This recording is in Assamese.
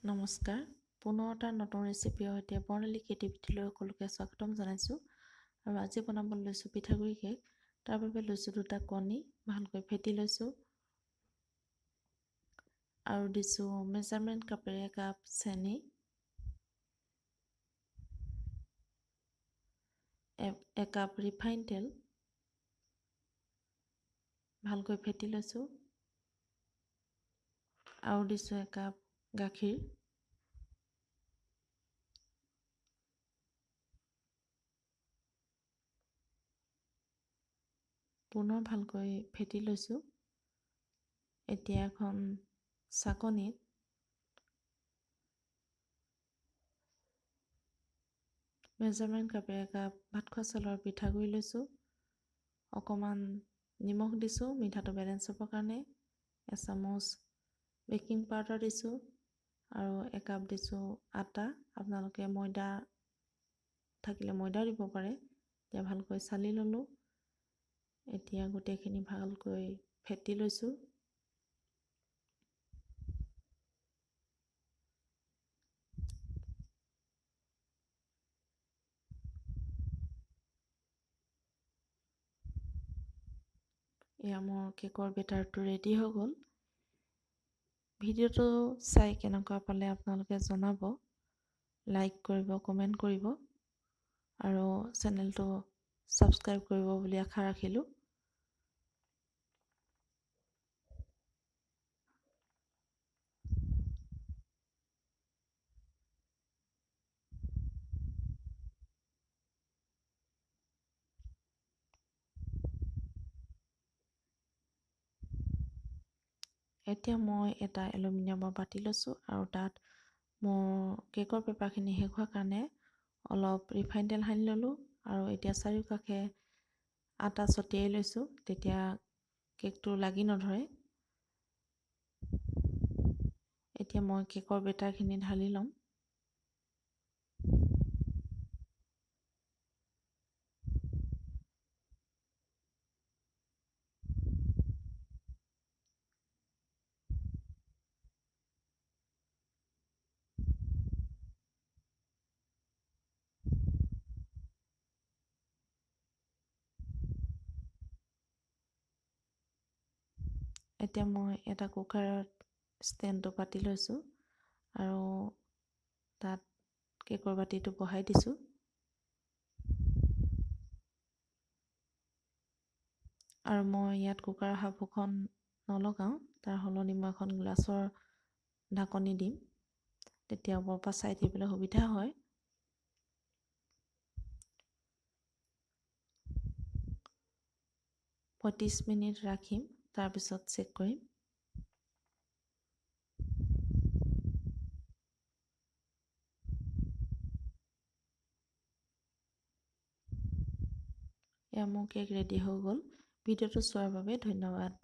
নমস্কাৰ, পুনৰ এটা নতুন ৰেচিপিৰ সৈতে বৰ্ণালী ক্ৰিয়েটিভিটিলৈ সকলোকে স্বাগতম জনাইছোঁ। আৰু আজি বনাবলৈ লৈছোঁ পিঠাগুড়ি কেক। তাৰ বাবে লৈছোঁ 2টা কণী, ভালকৈ ফেটি লৈছোঁ। আৰু দিছোঁ মেজাৰমেণ্ট কাপেৰে একাপ চেনি, একাপ ৰিফাইন তেল, ভালকৈ ফেটি লৈছোঁ। আৰু দিছোঁ একাপ গাখীৰ। পুনৰ ভালকৈ ফেটি লৈছোঁ। এতিয়া এখন চাকনিত মেজাৰমেণ্ট কাপেৰে একাপ ভাত খোৱা চাউলৰ পিঠাগুড়ি লৈছোঁ। অকণমান নিমখ দিছোঁ মিঠাটো বেলেঞ্চ হ'বৰ কাৰণে। এচামুচ বেকিং পাউডাৰ দিছোঁ আৰু একাপ দিছোঁ আটা। আপোনালোকে ময়দা থাকিলে ময়দাও দিব পাৰে। এতিয়া ভালকৈ চালি ল'লোঁ। এতিয়া গোটেইখিনি ভালকৈ ফেটি লৈছোঁ। এয়া মোৰ কেকৰ বেটাৰটো ৰেডি হৈ গ'ল। ভিডিঅ'টো চাই কেনেকুৱা পালে আপোনালোকে জনাব। লাইক কৰিব, কমেণ্ট কৰিব আৰু চেনেলটো ছাবস্ক্ৰাইব কৰিব বুলি আশা ৰাখিলোঁ। এতিয়া মই এটা এলুমিনিয়ামৰ বাতি লৈছোঁ আৰু তাত মোৰ কেকৰ পেপাৰখিনি শেষ হোৱাৰ কাৰণে অলপ ৰিফাইন তেল সানি ল'লোঁ আৰু এতিয়া চাৰিওকাষে আটা ছটিয়াই লৈছোঁ, তেতিয়া কেকটো লাগি নধৰে। এতিয়া মই কেকৰ বেটাৰখিনি ঢালি ল'ম। এতিয়া মই এটা কুকাৰত ষ্টেণ্ডটো পাতি লৈছোঁ আৰু তাত কেকৰ বাতিটো বহাই দিছোঁ। আৰু মই ইয়াত কুকাৰৰ সাঁফৰখন নলগাওঁ, তাৰ সলনি মই এখন গ্লাছৰ ঢাকনি দিম, তেতিয়া ওপৰৰ পৰা চাই দিবলৈ সুবিধা হয়। মই 30 মিনিট ৰাখিম, তাৰপিছত চেক কৰিম। এয়া মোৰ কেক ৰেডি হৈ গ'ল। ভিডিঅ'টো চোৱাৰ বাবে ধন্যবাদ।